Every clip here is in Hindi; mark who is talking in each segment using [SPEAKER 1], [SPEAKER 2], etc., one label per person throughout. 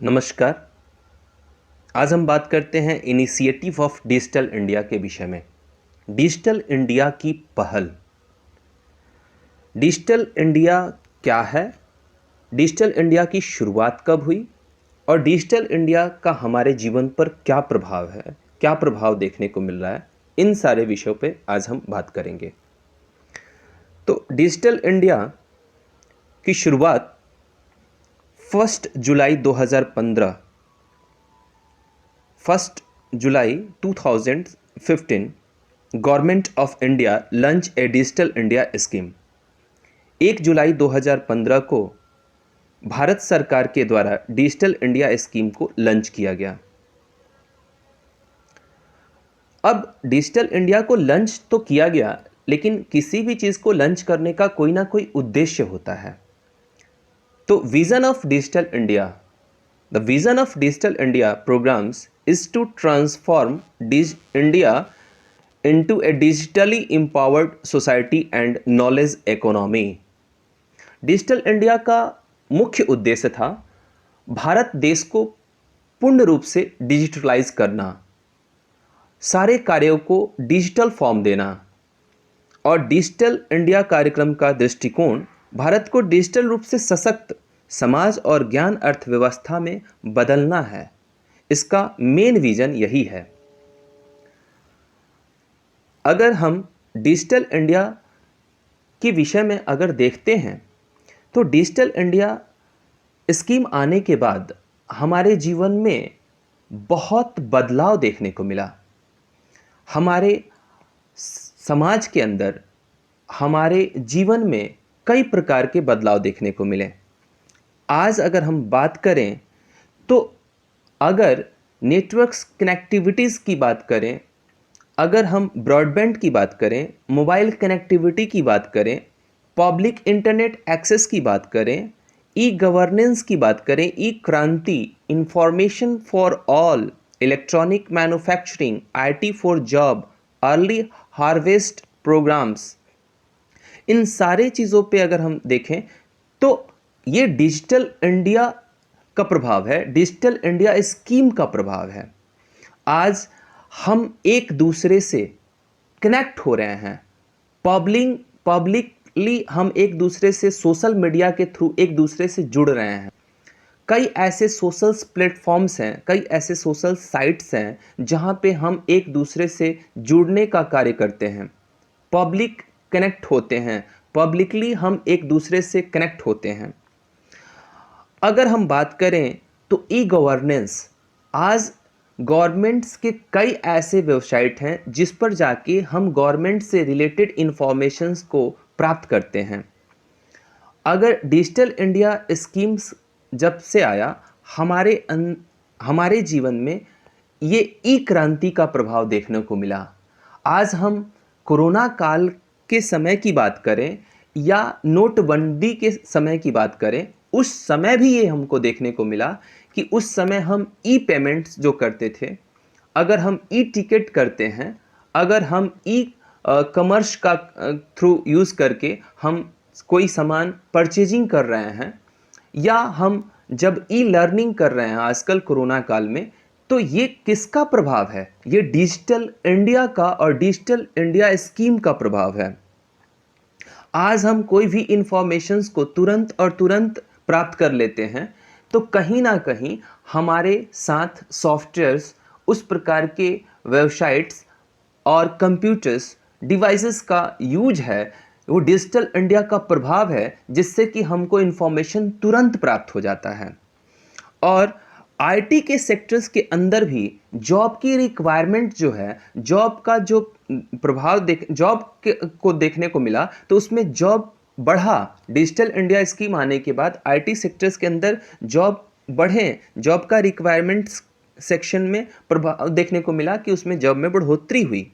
[SPEAKER 1] नमस्कार। आज हम बात करते हैं इनिशिएटिव ऑफ डिजिटल इंडिया के विषय में। डिजिटल इंडिया की पहल। डिजिटल इंडिया क्या है, डिजिटल इंडिया की शुरुआत कब हुई और डिजिटल इंडिया का हमारे जीवन पर क्या प्रभाव है, क्या प्रभाव देखने को मिल रहा है, इन सारे विषयों पे आज हम बात करेंगे। तो डिजिटल इंडिया की शुरुआत 1 जुलाई 2015 government of India launch a digital India scheme. 1 जुलाई 2015 को भारत सरकार के द्वारा डिजिटल इंडिया स्कीम को लॉन्च किया गया। अब डिजिटल इंडिया को लॉन्च तो किया गया, लेकिन किसी भी चीज़ को लॉन्च करने का कोई ना कोई उद्देश्य होता है। तो vision of digital India, the vision of digital India programmes is to transform India into a digitally empowered society and knowledge economy। Digital India का मुख्य उद्देश्य था भारत देश को पूर्ण रूप से डिजिटलाइज करना, सारे कार्यों को डिजिटल फॉर्म देना। और डिजिटल इंडिया कार्यक्रम का दृष्टिकोण भारत को डिजिटल रूप से सशक्त समाज और ज्ञान अर्थव्यवस्था में बदलना है। इसका मेन विजन यही है। अगर हम डिजिटल इंडिया के विषय में अगर देखते हैं तो डिजिटल इंडिया स्कीम आने के बाद हमारे जीवन में बहुत बदलाव देखने को मिला। हमारे समाज के अंदर, हमारे जीवन में कई प्रकार के बदलाव देखने को मिले। आज अगर हम बात करें तो अगर नेटवर्क्स कनेक्टिविटीज़ की बात करें, अगर हम ब्रॉडबैंड की बात करें, मोबाइल कनेक्टिविटी की बात करें, पब्लिक इंटरनेट एक्सेस की बात करें, ई गवर्नेंस की बात करें, e Kranti, information for all, electronic manufacturing, IT for job, early harvest programmes, इन सारे चीज़ों पे अगर हम देखें तो ये डिजिटल इंडिया का प्रभाव है, डिजिटल इंडिया स्कीम का प्रभाव है। आज हम एक दूसरे से कनेक्ट हो रहे हैं, पब्लिकली हम एक दूसरे से सोशल मीडिया के थ्रू एक दूसरे से जुड़ रहे हैं। कई ऐसे सोशल प्लेटफॉर्म्स हैं, कई ऐसे सोशल साइट्स हैं जहां पे हम एक दूसरे से जुड़ने का कार्य करते हैं, पब्लिक कनेक्ट होते हैं, पब्लिकली हम एक दूसरे से कनेक्ट होते हैं। अगर हम बात करें तो ई गवर्नेंस, आज गवर्नमेंट्स के कई ऐसे वेबसाइट हैं जिस पर जाके हम गवर्नमेंट से रिलेटेड इंफॉर्मेशंस को प्राप्त करते हैं। अगर डिजिटल इंडिया स्कीम्स जब से आया हमारे जीवन में ये ई क्रांति का प्रभाव देखने को मिला। आज हम कोरोना काल के समय की बात करें या नोटबंदी के समय की बात करें, उस समय भी ये हमको देखने को मिला कि उस समय हम ई पेमेंट्स जो करते थे, अगर हम ई टिकट करते हैं, अगर हम ई कॉमर्स का थ्रू यूज़ करके हम कोई सामान परचेजिंग कर रहे हैं, या हम जब ई लर्निंग कर रहे हैं आजकल कोरोना काल में, तो ये किसका प्रभाव है? ये डिजिटल इंडिया का और डिजिटल इंडिया स्कीम का प्रभाव है। आज हम कोई भी इंफॉर्मेशंस को तुरंत प्राप्त कर लेते हैं, तो कहीं ना कहीं हमारे साथ सॉफ्टवेयर्स, उस प्रकार के वेबसाइट्स और कंप्यूटर्स, डिवाइसेस का यूज है, वो डिजिटल इंडिया का प्रभाव है, जिससे कि हमको इंफॉर्मेशन तुरंत प्राप्त हो जाता है। और आईटी के सेक्टर्स के अंदर भी जॉब की रिक्वायरमेंट जो है, जॉब का जो प्रभाव को देखने को मिला, तो उसमें जॉब बढ़ा। डिजिटल इंडिया स्कीम आने के बाद आईटी सेक्टर्स के अंदर जॉब बढ़े, जॉब का रिक्वायरमेंट्स सेक्शन में प्रभाव देखने को मिला कि उसमें जॉब में बढ़ोतरी हुई।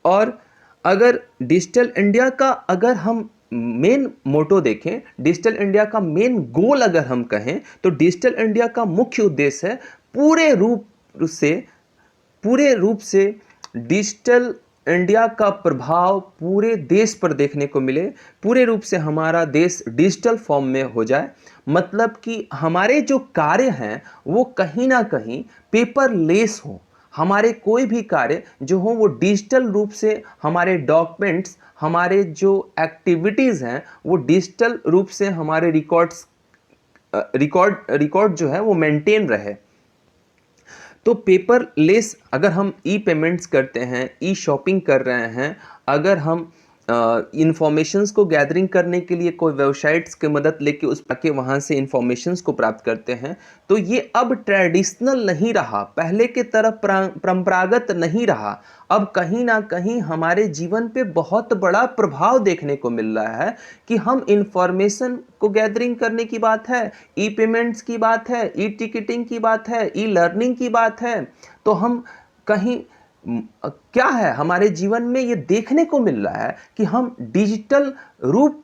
[SPEAKER 1] और अगर डिजिटल इंडिया का अगर हम मेन मोटो देखें, डिजिटल इंडिया का मेन गोल अगर हम कहें, तो डिजिटल इंडिया का मुख्य उद्देश्य है पूरे रूप से डिजिटल इंडिया का प्रभाव पूरे देश पर देखने को मिले, पूरे रूप से हमारा देश डिजिटल फॉर्म में हो जाए, मतलब कि हमारे जो कार्य हैं वो कहीं ना कहीं पेपरलेस हो, हमारे कोई भी कार्य जो हो वो डिजिटल रूप से, हमारे डॉक्यूमेंट्स, हमारे जो एक्टिविटीज़ हैं वो डिजिटल रूप से, हमारे रिकॉर्ड जो है वो मेंटेन रहे। तो पेपरलेस अगर हम ई पेमेंट्स करते हैं, ई शॉपिंग कर रहे हैं, अगर हम इंफॉर्मेशंस को गैदरिंग करने के लिए कोई वेबसाइट्स की मदद लेके उस के वहाँ से इंफॉर्मेशंस को प्राप्त करते हैं, तो ये अब ट्रेडिशनल नहीं रहा, पहले के तरह परंपरागत नहीं रहा। अब कहीं ना कहीं हमारे जीवन पे बहुत बड़ा प्रभाव देखने को मिल रहा है कि हम इंफॉर्मेशन को गैदरिंग करने की बात है, ई पेमेंट्स की बात है, ई टिकटिंग की बात है, ई लर्निंग की बात है, तो हम कहीं क्या है हमारे जीवन में ये देखने को मिल रहा है कि हम डिजिटल रूप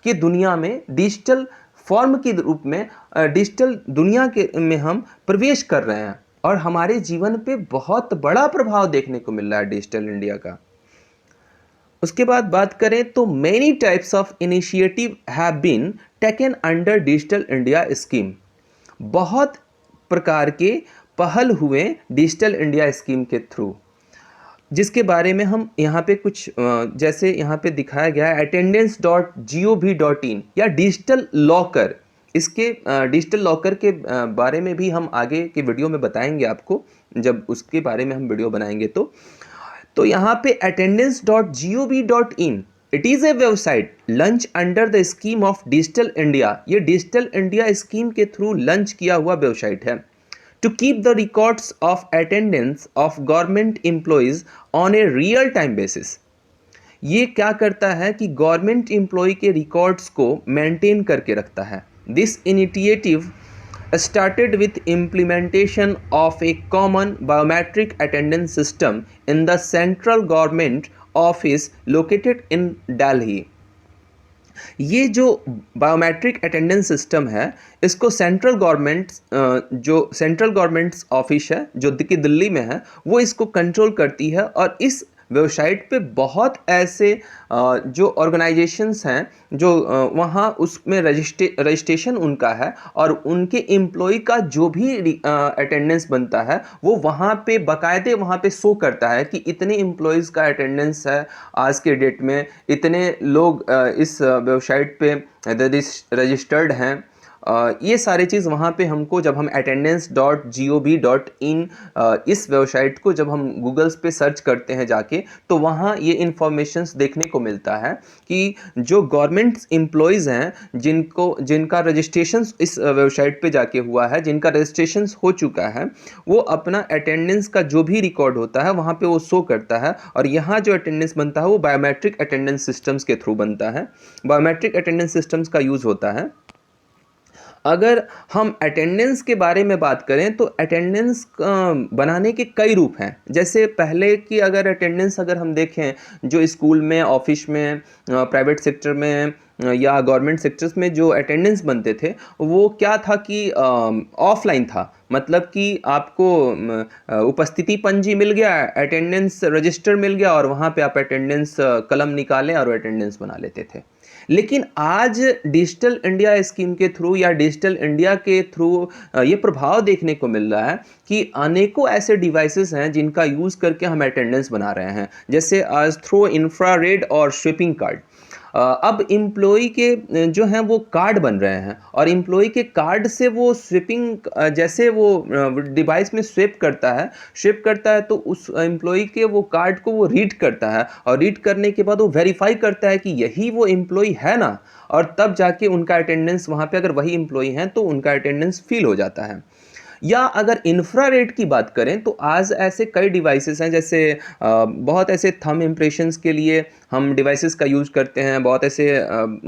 [SPEAKER 1] की दुनिया में, डिजिटल फॉर्म के रूप में, डिजिटल दुनिया के में हम प्रवेश कर रहे हैं और हमारे जीवन पे बहुत बड़ा प्रभाव देखने को मिल रहा है डिजिटल इंडिया का। उसके बाद बात करें तो many types of initiative have been taken under digital India scheme. बहुत प्रकार के पहल हुए डिजिटल इंडिया स्कीम के थ्रू, जिसके बारे में हम यहाँ पे कुछ जैसे यहाँ पे दिखाया गया है attendance.gov.in या डिजिटल लॉकर। इसके डिजिटल लॉकर के बारे में भी हम आगे के वीडियो में बताएंगे आपको, जब उसके बारे में हम वीडियो बनाएंगे। तो यहाँ पे attendance.gov.in, it is a website lunch under the scheme of digital India. ये डिजिटल इंडिया स्कीम के थ्रू लंच किया हुआ वेबसाइट है। To keep the records of attendance of government employees on a real time basis। ये क्या करता है कि गवर्नमेंट एम्प्लॉय के रिकॉर्ड्स को मेंटेन करके रखता है। This initiative started with implementation of a common biometric attendance system in the central government office located in Delhi। ये जो बायोमेट्रिक अटेंडेंस सिस्टम है, इसको सेंट्रल गवर्नमेंट ऑफिस है जो कि दिल्ली में है, वो इसको कंट्रोल करती है। और इस वेबसाइट पे बहुत ऐसे जो ऑर्गेनाइजेशंस हैं जो वहाँ उसमें रजिस्ट्रेशन उनका है और उनके एम्प्लॉय का जो भी अटेंडेंस बनता है वो वहाँ पे बाकायदे वहाँ पे शो करता है कि इतने एम्प्लॉयज़ का अटेंडेंस है आज के डेट में, इतने लोग इस वेबसाइट पे रजिस्टर्ड हैं। ये सारी चीज़ वहाँ पे हमको, जब हम attendance.gov.in इस वेबसाइट को जब हम गूगल्स पे सर्च करते हैं जाके, तो वहाँ ये इन्फॉर्मेशंस देखने को मिलता है कि जो गवर्नमेंट एम्प्लॉयज़ हैं जिनका रजिस्ट्रेशन इस वेबसाइट पे जाके हुआ है, जिनका रजिस्ट्रेशन हो चुका है, वो अपना अटेंडेंस का जो भी रिकॉर्ड होता है वहाँ पे वो शो करता है। और यहाँ जो अटेंडेंस बनता है वो बायोमेट्रिक अटेंडेंस सिस्टम्स के थ्रू बनता है। बायोमेट्रिक अटेंडेंस सिस्टम्स का यूज़ होता है। अगर हम अटेंडेंस के बारे में बात करें तो अटेंडेंस बनाने के कई रूप हैं। जैसे पहले की अगर अटेंडेंस अगर हम देखें, जो स्कूल में, ऑफिस में, प्राइवेट सेक्टर में या गवर्नमेंट सेक्टर्स में जो अटेंडेंस बनते थे वो क्या था कि ऑफलाइन था। मतलब कि आपको उपस्थिति पंजी मिल गया, अटेंडेंस रजिस्टर मिल गया और वहाँ पे आप अटेंडेंस कलम निकालें और अटेंडेंस बना लेते थे। लेकिन आज डिजिटल इंडिया स्कीम के थ्रू या डिजिटल इंडिया के थ्रू ये प्रभाव देखने को मिल रहा है कि अनेकों ऐसे डिवाइसेस हैं जिनका यूज़ करके हम अटेंडेंस बना रहे हैं। जैसे आज थ्रो इंफ्रारेड और स्वीपिंग कार्ड। अब एम्प्लॉय के जो हैं वो कार्ड बन रहे हैं और एम्प्लॉय के कार्ड से वो स्वीपिंग, जैसे वो डिवाइस में स्वेप करता है तो उस एम्प्लॉय के वो कार्ड को वो रीड करता है और रीड करने के बाद वो वेरीफाई करता है कि यही वो एम्प्लॉय है ना, और तब जाके उनका अटेंडेंस वहाँ पे, अगर वही एम्प्लॉय हैं तो उनका अटेंडेंस फिल हो जाता है। या अगर इंफ्रारेड की बात करें तो आज ऐसे कई डिवाइसेस हैं, जैसे बहुत ऐसे थंब इम्प्रेशंस के लिए हम डिवाइसेस का यूज़ करते हैं, बहुत ऐसे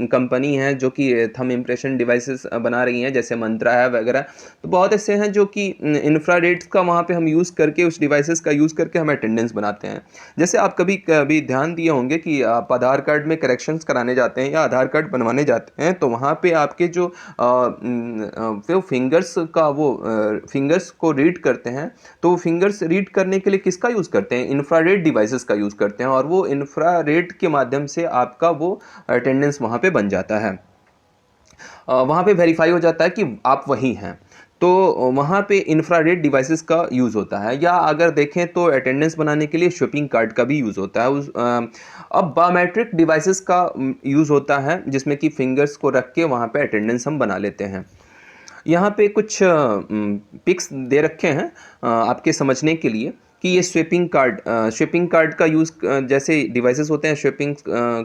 [SPEAKER 1] कंपनी हैं जो कि थंब इम्प्रेशन डिवाइसेस बना रही हैं, जैसे मंत्रा है वगैरह। तो बहुत ऐसे हैं जो कि इंफ्रारेड का वहाँ पे हम यूज़ करके, उस डिवाइसेस का यूज़ करके हम अटेंडेंस बनाते हैं। जैसे आप कभी कभी ध्यान दिए होंगे कि आप आधार कार्ड में करेक्शंस कराने जाते हैं या आधार कार्ड बनवाने जाते हैं, तो वहाँ पे आपके जो फिंगर्स का वो फिंगर्स को रीड करते हैं, तो फिंगर्स रीड करने के लिए किसका यूज़ करते हैं? इंफ्रारेड डिवाइसेस का यूज़ करते हैं, और वो इंफ्रारेड के माध्यम से आपका वो अटेंडेंस वहाँ पे बन जाता है। वहाँ पे वेरीफाई हो जाता है कि आप वही हैं। तो वहाँ पे इंफ्रारेड डिवाइसेस का यूज़ होता है, या अगर देखें तो अटेंडेंस बनाने के लिए स्वीपिंग कार्ड का भी यूज़ होता है। अब बायोमेट्रिक डिवाइसेस का यूज़ होता है, जिसमें कि फिंगर्स को रख के वहाँ पे अटेंडेंस हम बना लेते हैं। यहाँ पे कुछ पिक्स दे रखे हैं आपके समझने के लिए कि ये स्वीपिंग कार्ड का यूज़, जैसे डिवाइसेस होते हैं स्वीपिंग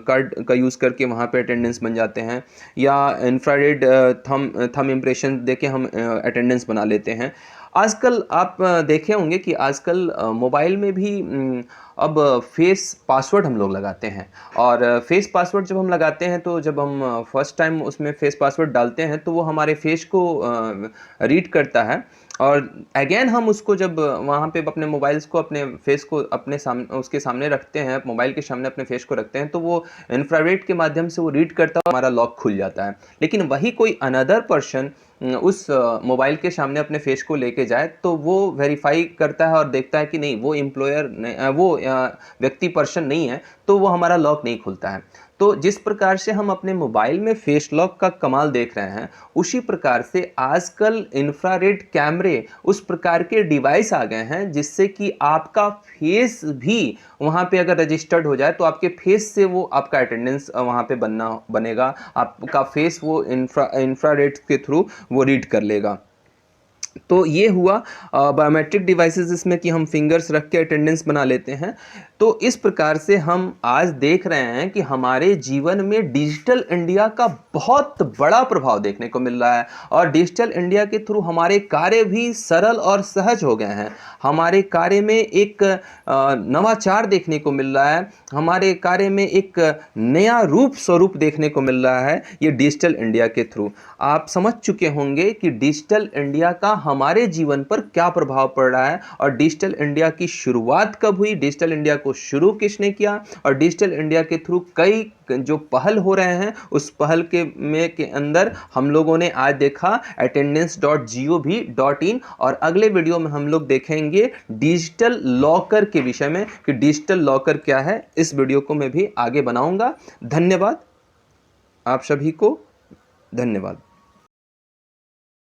[SPEAKER 1] कार्ड का यूज़ करके वहाँ पे अटेंडेंस बन जाते हैं, या इंफ्रारेड थंब इम्प्रेशन देके हम अटेंडेंस बना लेते हैं। आजकल आप देखे होंगे कि आजकल मोबाइल में भी अब फेस पासवर्ड हम लोग लगाते हैं, और फेस पासवर्ड जब हम लगाते हैं, तो जब हम फर्स्ट टाइम उसमें फेस पासवर्ड डालते हैं, तो वो हमारे फेस को रीड करता है, और अगेन हम उसको जब वहाँ पे अपने मोबाइल्स को, अपने फेस को अपने सामने, उसके सामने रखते हैं, मोबाइल के सामने अपने फेस को रखते हैं, तो वो इंफ्रारेड के माध्यम से वो रीड करता है, हमारा लॉक खुल जाता है। लेकिन वही कोई अनदर पर्सन उस मोबाइल के सामने अपने फेस को लेके जाए, तो वो वेरीफाई करता है और देखता है कि नहीं, वो वो व्यक्ति पर्सन नहीं है, तो वो हमारा लॉक नहीं खुलता है। तो जिस प्रकार से हम अपने मोबाइल में फेस लॉक का कमाल देख रहे हैं, उसी प्रकार से आजकल इंफ्रारेड कैमरे, उस प्रकार के डिवाइस आ गए हैं, जिससे कि आपका फेस भी वहाँ पे अगर रजिस्टर्ड हो जाए, तो आपके फेस से वो आपका अटेंडेंस वहाँ पे बनेगा, आपका फेस वो इंफ्रारेड के थ्रू वो रीड कर लेगा। तो ये हुआ बायोमेट्रिक डिवाइसेस, जिसमें कि हम फिंगर्स रख के अटेंडेंस बना लेते हैं। तो इस प्रकार से हम आज देख रहे हैं कि हमारे जीवन में डिजिटल इंडिया का बहुत बड़ा प्रभाव देखने को मिल रहा है, और डिजिटल इंडिया के थ्रू हमारे कार्य भी सरल और सहज हो गए हैं। हमारे कार्य में एक नवाचार देखने को मिल रहा है, हमारे कार्य में एक नया स्वरूप देखने को मिल रहा है, ये डिजिटल इंडिया के थ्रू। आप समझ चुके होंगे कि डिजिटल इंडिया का हमारे जीवन पर क्या प्रभाव पड़ रहा है, और डिजिटल इंडिया की शुरुआत कब हुई, डिजिटल इंडिया को शुरू किसने किया, और डिजिटल इंडिया के थ्रू कई जो पहल हो रहे हैं, उस पहल के अंदर हम लोगों ने आज देखा attendance.gov.in, और अगले वीडियो में हम लोग देखेंगे डिजिटल लॉकर के विषय में कि डिजिटल लॉकर क्या है। इस वीडियो को मैं भी आगे बनाऊंगा। धन्यवाद आप सभी को, धन्यवाद।